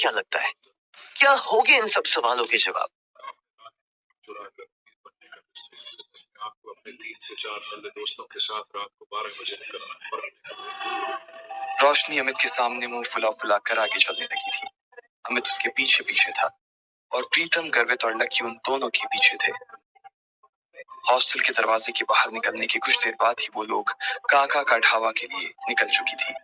क्या लगता है, क्या होंगे इन सब सवालों के जवाब? आपको अपने 3 से 4 नल्ले दोस्तों के साथ रात को 12 बजे निकलना है। रोशनी अमित के सामने मुंह फुला फुला कर आगे चलने लगी थी। अमित उसके पीछे पीछे था और प्रीतम, गर्वित और लकी उन दोनों के पीछे थे। हॉस्टल के दरवाजे के बाहर निकलने के कुछ देर बाद ही वो लोग काका का ढाबा के लिए निकल चुकी थी।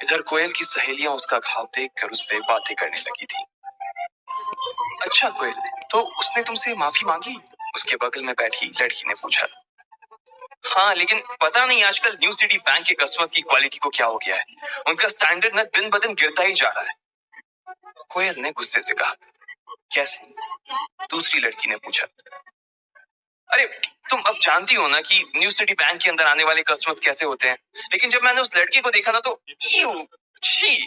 इधर कोयल की सहेलियां उसका घाव देखकर उससे बातें करने लगी थी। अच्छा कोयल, तो उसने तुमसे माफी मांगी? उसके बगल में बैठी लड़की ने पूछा। हाँ, लेकिन पता नहीं आजकल न्यू सिटी बैंक के कस्टमर्स की क्वालिटी को क्या हो गया है। उनका स्टैंडर्ड ना दिन ब दिन गिरता ही जा रहा है। कोयल ने गुस्से से कहा। कैसे? दूसरी लड़की ने पूछा। अरे, तुम अब जानती हो ना कि न्यू सिटी बैंक के अंदर आने वाले कस्टमर्स कैसे होते हैं। लेकिन जब मैंने उस लड़की को देखा ना तो छी।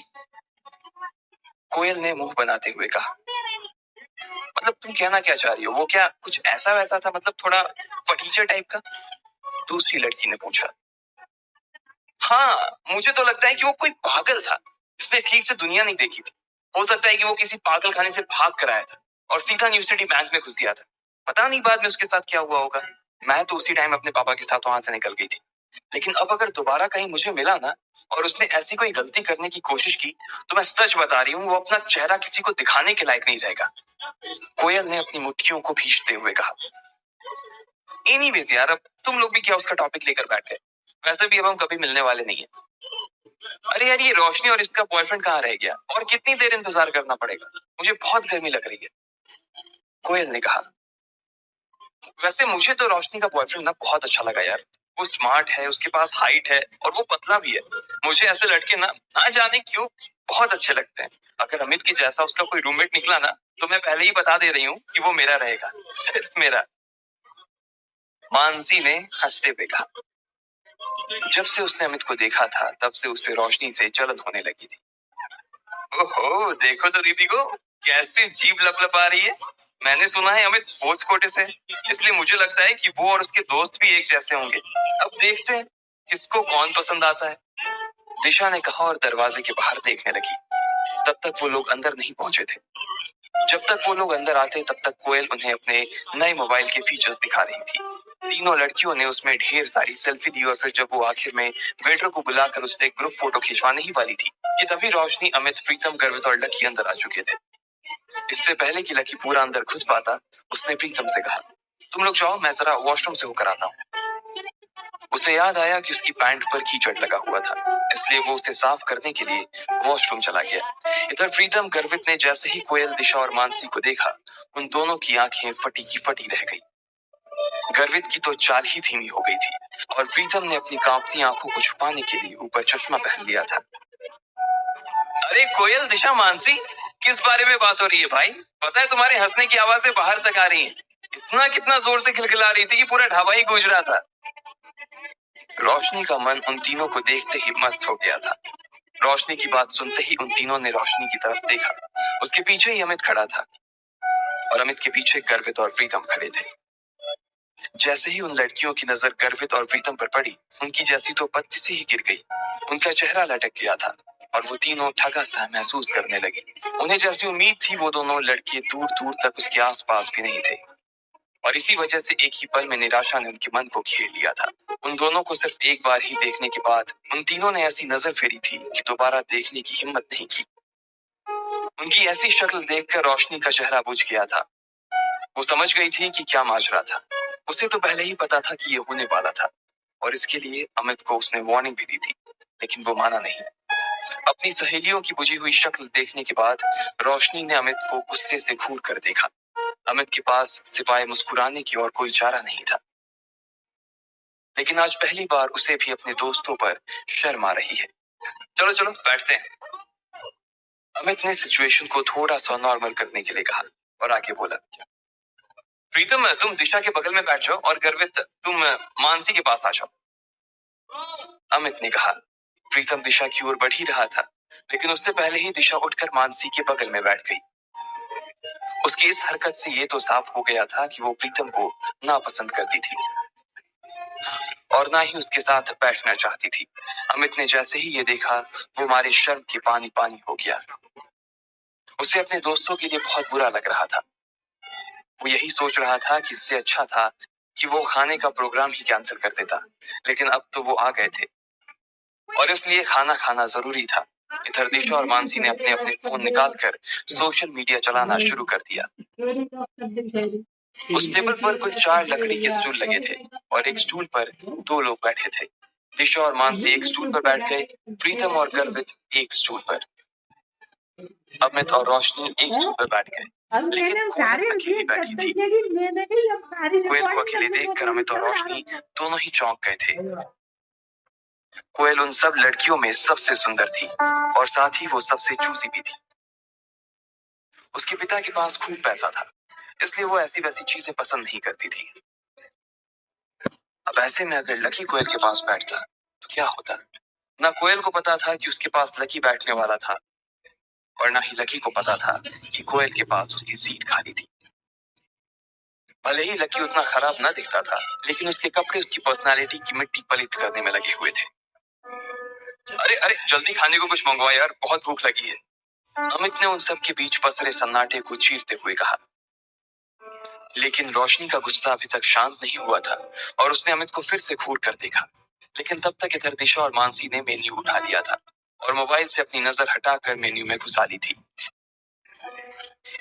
कोयल ने मुंह बनाते हुए कहा। मतलब तुम कहना क्या चाह रही हो? वो क्या कुछ ऐसा वैसा था, मतलब थोड़ा फटीचर टाइप का? दूसरी लड़की ने पूछा। हाँ, मुझे तो लगता है कि वो कोई पागल था जिसने ठीक से दुनिया नहीं देखी थी। हो सकता है कि वो किसी पागल खाने से भाग कर आया था और सीधा न्यू सिटी बैंक में घुस गया था। पता नहीं बाद में उसके साथ क्या हुआ होगा। मैं तो उसी टाइम अपने पापा के साथ वहां से निकल गई थी। लेकिन अब अगर दोबारा कहीं मुझे मिला ना और उसने ऐसी कोई गलती करने की कोशिश की, तो मैं सच बता रही हूँ, वो अपना चेहरा किसी को दिखाने के लायक नहीं रहेगा। कोयल ने अपनी मुट्ठियों को भींचते हुए कहा। एनीवेज यार, अब तुम लोग भी क्या उसका टॉपिक लेकर बैठे? वैसे भी अब हम कभी मिलने वाले नहीं है। अरे यार, ये रोशनी और इसका बॉयफ्रेंड कहाँ रह गया और कितनी देर इंतजार करना पड़ेगा? मुझे बहुत गर्मी लग रही है। कोयल ने कहा। वैसे मुझे तो रोशनी का बॉयफ्रेंड ना बहुत अच्छा लगा यार। वो स्मार्ट है, उसके पास हाइट है और वो पतला भी है। मुझे ऐसे लड़के ना जाने क्यों बहुत अच्छे लगते हैं। अगर अमित के जैसा उसका कोई रूममेट निकला ना, तो मैं पहले ही बता दे रही हूँ कि वो मेरा रहेगा, सिर्फ मेरा। मानसी ने हंसते हुए कहा। जब से उसने अमित को देखा था तब से उसे रोशनी से जलन होने लगी थी। ओहो, देखो तो दीदी को कैसे जीभ लपलपा रही है। मैंने सुना है अमित स्पोर्ट्स कोटे से, इसलिए मुझे लगता है कि वो और उसके दोस्त भी एक जैसे होंगे। अब देखते हैं किसको कौन पसंद आता है। दिशा ने कहा और दरवाजे के बाहर देखने लगी। तब तक वो लोग अंदर नहीं पहुंचे थे। जब तक वो लोग अंदर आते तब तक कोयल उन्हें अपने नए मोबाइल के फीचर्स दिखा रही थी। तीनों लड़कियों ने उसमें ढेर सारी सेल्फी ली और फिर जब वो आखिर में वेटर को बुलाकर उससे ग्रुप फोटो खिंचवाने ही वाली थी कि तभी रोशनी, अमित, प्रीतम, गर्वित और लकी अंदर आ चुके थे। इससे पहले कि लकी पूरा अंदर घुस पाता, उसने प्रीतम से कहा, तुम लोग जाओ, मैं जरा वॉशरूम से होकर आता हूँ। उसे याद आया कि उसकी पैंट पर कीचड़ लगा हुआ था, इसलिए वो उसे साफ करने के लिए वॉशरूम चला गया। इधर प्रीतम, गर्वित ने जैसे ही कोयल, दिशा और मानसी को देखा, उन दोनों की आंखें फटी की फटी रह गई। गर्वित की तो चाल ही धीमी हो गई थी और प्रीतम ने अपनी कांपती आंखों को छुपाने के लिए ऊपर चश्मा पहन लिया था। अरे कोयल, दिशा, मानसी, किस बारे में बात हो रही है भाई? पता है तुम्हारे हंसने की आवाजें बाहर तक आ रही हैं। इतना कितना जोर से खिलखिला रही थी कि पूरा ढाबा ही गूंज रहा था। रोशनी का मन उन तीनों को देखते ही मस्त हो गया था। रोशनी की बात सुनते ही उन तीनों ने रोशनी की तरफ देखा। उसके पीछे ही अमित खड़ा था और अमित के पीछे गर्वित और प्रीतम खड़े थे। जैसे ही उन लड़कियों की नजर गर्वित और प्रीतम पर पड़ी, उनकी जैसी तो पत्ती से ही गिर गई। उनका चेहरा लटक गया था और वो तीनों ठगा सा महसूस करने लगे। उन्हें जैसी उम्मीद थी, वो दोनों लड़के दूर दूर तक उसके आसपास भी नहीं थे और इसी वजह से एक ही पल में निराशा ने उनके मन को घेर लिया था। उन दोनों को सिर्फ एक बार ही देखने के बाद उन तीनों ने ऐसी नजर फेरी थी कि दोबारा देखने की हिम्मत नहीं की। उनकी ऐसी शक्ल देखकर रोशनी का चेहरा बुझ गया था। वो समझ गई थी कि क्या माजरा था। उसे तो पहले ही पता था कि ये होने वाला था और इसके लिए अमित को उसने वार्निंग भी दी थी, लेकिन वो माना नहीं। अपनी सहेलियों की बुझी हुई शक्ल देखने के बाद रोशनी ने अमित को गुस्से से घूर कर देखा। अमित के पास सिवाय मुस्कुराने की और कोई चारा नहीं था, लेकिन आज पहली बार उसे भी अपने दोस्तों पर शर्म आ रही है। चलो चलो बैठते हैं। अमित ने सिचुएशन को थोड़ा सा नॉर्मल करने के लिए कहा और आगे बोला, प्रीतम तुम दिशा के बगल में बैठ जाओ और गर्वित तुम मानसी के पास आ जाओ। अमित ने कहा। प्रीतम दिशा की ओर बढ़ ही रहा था, लेकिन उससे पहले ही दिशा उठकर मानसी के बगल में बैठ गई। उसकी इस हरकत से ये तो साफ हो गया था कि वो प्रीतम को नापसंद करती थी और ना ही उसके साथ बैठना चाहती थी। अमित ने जैसे ही ये देखा, वो मारे शर्म के पानी पानी हो गया। उसे अपने दोस्तों के लिए बहुत बुरा लग रहा था। वो यही सोच रहा था कि इससे अच्छा था कि वो खाने का प्रोग्राम ही कैंसिल कर देता, लेकिन अब तो वो आ गए थे और इसलिए खाना खाना जरूरी था। इधर दिशा और मानसी ने अपने अपने फोन निकालकर सोशल मीडिया चलाना शुरू कर दिया। उस टेबल पर कुल 4 लकड़ी के स्टूल लगे थे और एक स्टूल पर 2 लोग बैठे थे। दिशा और मानसी एक स्टूल पर बैठ गए, प्रीतम और गर्वित एक स्टूल पर, अमित और रोशनी एक स्टूल पर बैठ गए, लेकिन कोयल अकेली बैठी थी। कोयल को अकेले देखकर अमित और रोशनी दोनों ही चौंक गए थे। कोयल उन सब लड़कियों में सबसे सुंदर थी और साथ ही वो सबसे चूसी भी थी। उसके पिता के पास खूब पैसा था, इसलिए वो ऐसी वैसी चीजें पसंद नहीं करती थी। अब ऐसे में अगर लकी कोयल के पास बैठता तो क्या होता? ना कोयल को पता था कि उसके पास लकी बैठने वाला था और ना ही लकी को पता था कि कोयल के पास उसकी सीट खाली थी। भले ही लकी उतना खराब ना दिखता था, लेकिन उसके कपड़े उसकी पर्सनालिटी की मिट्टी पलित करने में लगे हुए थे। अरे अरे जल्दी खाने को कुछ मंगवा यार, बहुत भूख लगी है, अमित ने उन सब के बीच पसरे सन्नाटे को चीरते हुए कहा। लेकिन रोशनी का गुस्सा अभी तक शांत नहीं हुआ था और उसने अमित को फिर से घूर कर देखा। लेकिन तब तक इधर दिशा और मानसी ने मेन्यू उठा लिया था और मोबाइल से अपनी नजर हटाकर मेन्यू में घुसा ली थी।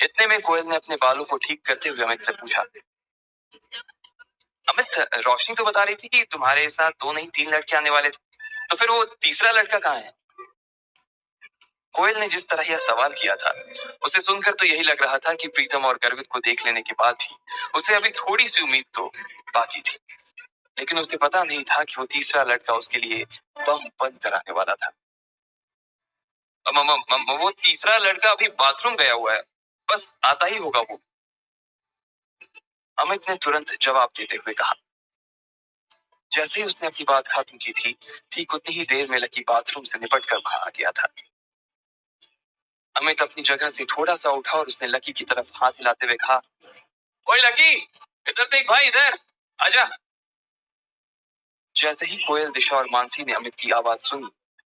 इतने में कोयल ने अपने बालों को ठीक करते हुए अमित से पूछा, अमित, रोशनी तो बता रही थी कि तुम्हारे साथ 2 नहीं 3 लड़के आने वाले थे, तो फिर वो तीसरा लड़का कहाँ है? कोयल ने जिस तरह यह सवाल किया था, उसे सुनकर तो यही लग रहा था कि प्रीतम और गर्वित को देख लेने के बाद भी उसे अभी थोड़ी सी उम्मीद तो बाकी थी। लेकिन उसे पता नहीं था कि वो तीसरा लड़का उसके लिए बम बंद कराने वाला था। वो तीसरा लड़का अभी बाथरूम गया हुआ है, बस आता ही होगा वो, अमित ने तुरंत जवाब देते हुए कहा। जैसे ही उसने अपनी बात खत्म की थी, ठीक उतनी ही देर में लकी बाथरूम से निपट कर बाहर आ गया था। अमित अपनी जगह से थोड़ा सा उठा और उसने लकी की तरफ हाथ हिलाते हुए कहा, ओए लकी, इधर देख भाई, इधर आजा। जैसे ही कोयल, दिशा और मानसी ने अमित की आवाज सुनी,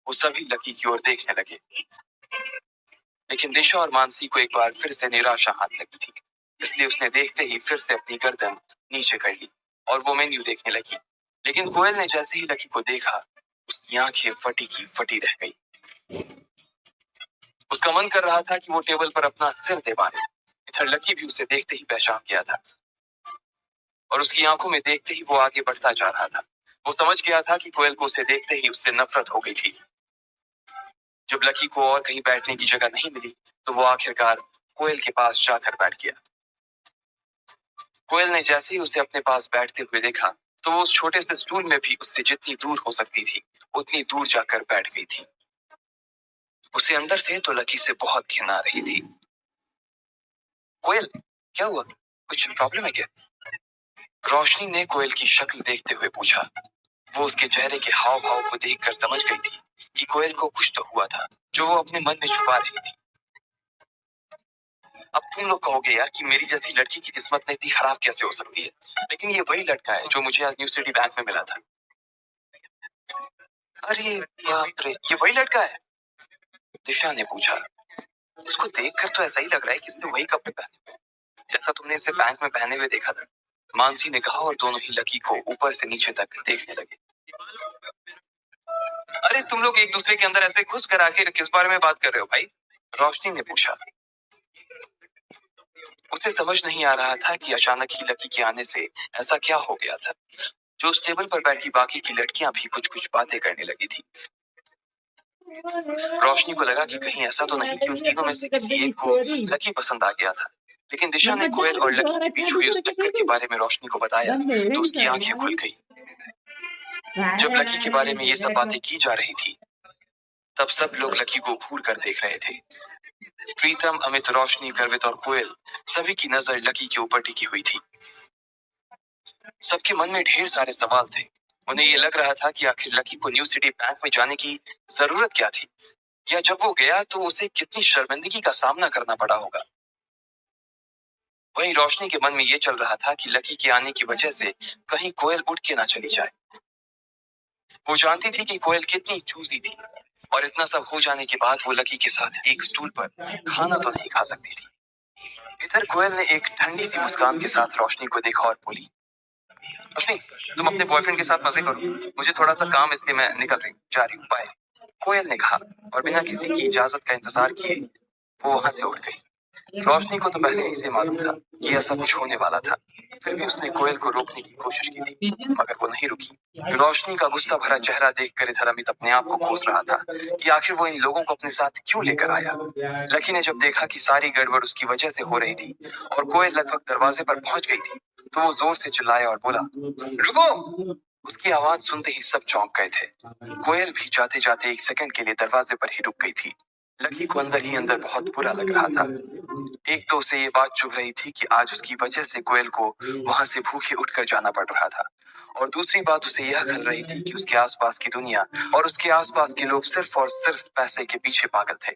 वो सभी लकी की ओर देखने लगे। लेकिन दिशा और मानसी को एक बार फिर से निराशा हाथ लगी थी, इसलिए उसने देखते ही फिर से अपनी गर्दन नीचे कर ली और वो मेन्यू देखने लगी। लेकिन कोयल ने जैसे ही लकी को देखा, उसकी आंखें फटी की फटी रह गई। उसका मन कर रहा था कि वो टेबल पर अपना सिर दे मारे। इधर लकी भी उसे देखते ही पहचान गया था और उसकी आंखों में देखते ही वो आगे बढ़ता जा रहा था। वो समझ गया था कि कोयल को उसे देखते ही उससे नफरत हो गई थी। जब लकी को और कहीं बैठने की जगह नहीं मिली, तो वो आखिरकार कोयल के पास जाकर बैठ गया। कोयल ने जैसे ही उसे अपने पास बैठते हुए देखा, तो वो उस छोटे से स्टूल में भी उससे जितनी दूर हो सकती थी उतनी दूर जाकर बैठ गई थी। उसे अंदर से तो लकी से बहुत घिन आ रही थी। कोयल, क्या हुआ, कुछ प्रॉब्लम है क्या? रोशनी ने कोयल की शक्ल देखते हुए पूछा। वो उसके चेहरे के हाव भाव को देखकर समझ गई थी कि कोयल को कुछ तो हुआ था जो वो अपने मन में छुपा रही थी। अब तुम लोग कहोगे यार कि मेरी जैसी लड़की की किस्मत ने इतनी खराब कैसे हो सकती है, लेकिन ये वही लड़का है जो मुझे आज न्यू सिटी बैंक में मिला था। अरे बाप रे, ये वही लड़का है? दिशा ने पूछा। इसको देखकर तो ऐसा ही लग रहा है कि इसने वही कपड़े पहने हुए हैं, जैसा तुमने इसे बैंक में पहने हुए देखा था, मानसी ने कहा और दोनों ही लकी को ऊपर से नीचे तक देखने लगे। अरे तुम लोग एक दूसरे के अंदर ऐसे घुस कर आखिर किस बारे में बात कर रहे हो भाई? रोशनी ने पूछा। उसे समझ नहीं आ रहा था कि अचानक ही लकी के आने से ऐसा क्या हो गया था जो उस टेबल पर बैठी बाकी की लड़कियां भी कुछ कुछ बातें करने लगी थी। रोशनी को लगा कि कहीं ऐसा तो नहीं कि उन तीनों में से किसी एक को लकी पसंद आ गया था। लेकिन दिशा ने कोयल और लकी के बीच हुई उस टक्कर के बारे में रोशनी को बताया तो उसकी आंखें खुल गई। जब लकी के बारे में ये सब बातें की जा रही थी, तब सब लोग लकी को घूर कर देख रहे थे। प्रीतम, अमित, रोशनी, गर्वित और कोयल, सभी की नजर लकी के ऊपर टिकी हुई थी। सबके मन में ढेर सारे सवाल थे। उन्हें ये लग रहा था कि आखिर लकी को न्यू सिटी बैंक में जाने की जरूरत क्या थी, या जब वो गया तो उसे कितनी शर्मिंदगी का सामना करना पड़ा होगा। वहीं रोशनी के मन में ये चल रहा था कि लकी के आने की वजह से कहीं कोयल उठ के ना चली जाए। वो जानती थी कि कोयल कितनी चूजी थी, और इतना सब हो जाने के बाद वो लकी के साथ एक स्टूल पर खाना तो नहीं खा सकती थी। इधर कोयल ने एक ठंडी सी मुस्कान के साथ रोशनी को देखा और बोली, रोशनी, तुम अपने बॉयफ्रेंड के साथ मजे करो, मुझे थोड़ा सा काम, इसलिए मैं निकल रही हूँ, जा रही हूँ, बाय। कोयल ने कहा और बिना किसी की इजाजत का इंतजार किए वो वहां से उठ गई। रोशनी को तो पहले ही से मालूम था कि ऐसा कुछ होने वाला था, फिर भी उसने कोयल को रोकने की कोशिश की थी, मगर वो नहीं रुकी। रोशनी का गुस्सा भरा चेहरा देखकर इधर अमित अपने आप को कोस रहा था कि आखिर वो इन लोगों को अपने साथ क्यों लेकर आया। लकी ने जब देखा कि सारी गड़बड़ उसकी वजह से हो रही थी और कोयल लगभग दरवाजे पर पहुंच गई थी, तो वो जोर से चिल्लाया और बोला, रुको। उसकी आवाज सुनते ही सब चौंक गए थे। कोयल भी जाते जाते एक सेकंड के लिए दरवाजे पर ही रुक गई थी। लकी को अंदर ही अंदर बहुत बुरा लग रहा था। एक तो उसे ये बात चुभ रही थी कि आज उसकी वजह से कोयल को वहां से भूखे उठकर जाना पड़ रहा था, और दूसरी बात उसे यह खल रही थी कि उसके आसपास की दुनिया और उसके आसपास के लोग सिर्फ और सिर्फ पैसे के पीछे पागल थे।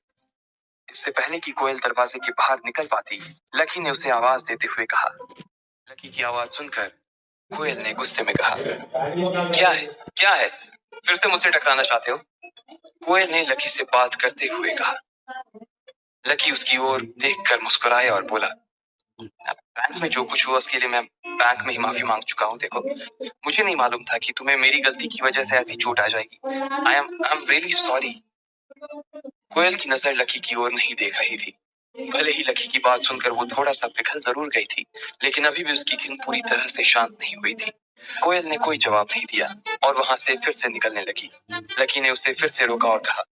इससे पहले कि कोयल दरवाजे के बाहर निकल पाती, लकी ने उसे आवाज देते हुए कहा। लकी की आवाज सुनकर कोयल ने गुस्से में कहा, क्या है, क्या है, फिर से मुझसे टकराना चाहते हो? कोयल ने लकी से बात करते हुए कहा। लकी उसकी ओर देखकर मुस्कुराया और बोला, बैंक में जो कुछ हुआ उसके लिए मैं बैंक में ही माफी मांग चुका हूँ। देखो, मुझे नहीं मालूम था कि तुम्हें मेरी गलती की वजह से ऐसी चोट आ जाएगी। I am really sorry. Koyal की नजर लकी की ओर नहीं देख रही थी। भले ही लकी की बात सुनकर वो थोड़ा सा पिघल जरूर गई थी, लेकिन अभी भी उसकी खिन पूरी तरह से शांत नहीं हुई थी। कोयल ने कोई जवाब नहीं दिया और वहां से फिर से निकलने लगी। लकी ने उसे फिर से रोका और कहा,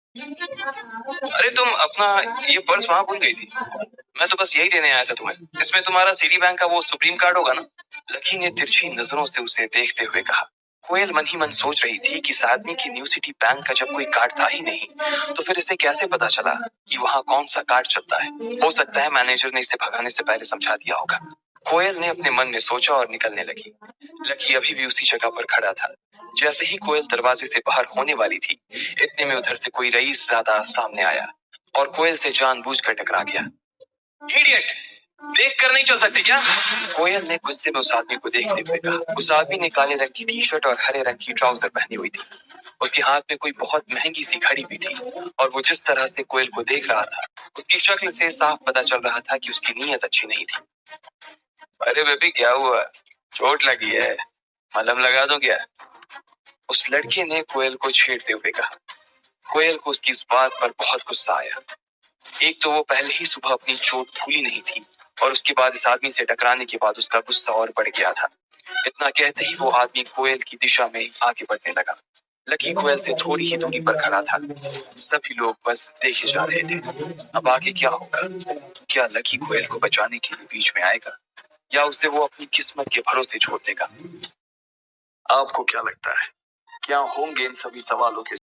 अरे तुम अपना ये पर्स वहां भूल गई थी। मैं तो बस यही देने आया था तुम्हें। इसमें तुम्हारा सिटी बैंक का वो सुप्रीम कार्ड होगा ना? लकी ने तिरछी नजरों से उसे देखते हुए कहा। कोयल मन ही मन सोच रही थी कि इस आदमी की न्यू सिटी बैंक का जब कोई कार्ड था ही नहीं, तो फिर इसे कैसे पता चला कि वहाँ कौन सा कार्ड चलता है। हो सकता है मैनेजर ने इसे भगाने से पहले समझा दिया होगा। कोयल ने अपने मन में सोचा और निकलने लगी। लकी अभी भी उसी जगह पर खड़ा था। जैसे ही कोयल दरवाजे से बाहर होने वाली थी, इतने में उधर से कोई रईस ज्यादा सामने आया और कोयल से जानबूझकर टकरा गया। इडियट, देख कर नहीं चल सकते क्या? कोयल ने गुस्से में उस आदमी को देखते हुए कहा। उस आदमी ने काले रंग की टी शर्ट और हरे रंग की ट्राउजर पहनी हुई थी। उसके हाथ में कोई बहुत महंगी सी घड़ी भी थी, और वो जिस तरह से कोयल को देख रहा था, उसकी शक्ल से साफ पता चल रहा था कि उसकी नीयत अच्छी नहीं थी। अरे बेबी, क्या हुआ? चोट लगी है? मलहम लगा दो क्या? उस लड़के ने कोयल को छेड़ते हुए कहा। कोयल को उसकी इस बात पर बहुत गुस्सा आया। एक तो वो पहले ही सुबह अपनी चोट भूली नहीं थी, और उसके बाद इस आदमी से टकराने के बाद उसका गुस्सा और बढ़ गया था। इतना कहते ही वो आदमी कोयल की दिशा में आगे बढ़ने लगा। लकी कोयल से थोड़ी ही दूरी पर खड़ा था। सभी लोग बस देखे जा रहे थे। अब आगे क्या होगा? क्या लकी कोयल को बचाने के लिए बीच में आएगा, या उसे वो अपनी किस्मत के भरोसे छोड़ देगा? आपको क्या लगता है, क्या होंगे इन सभी सवालों के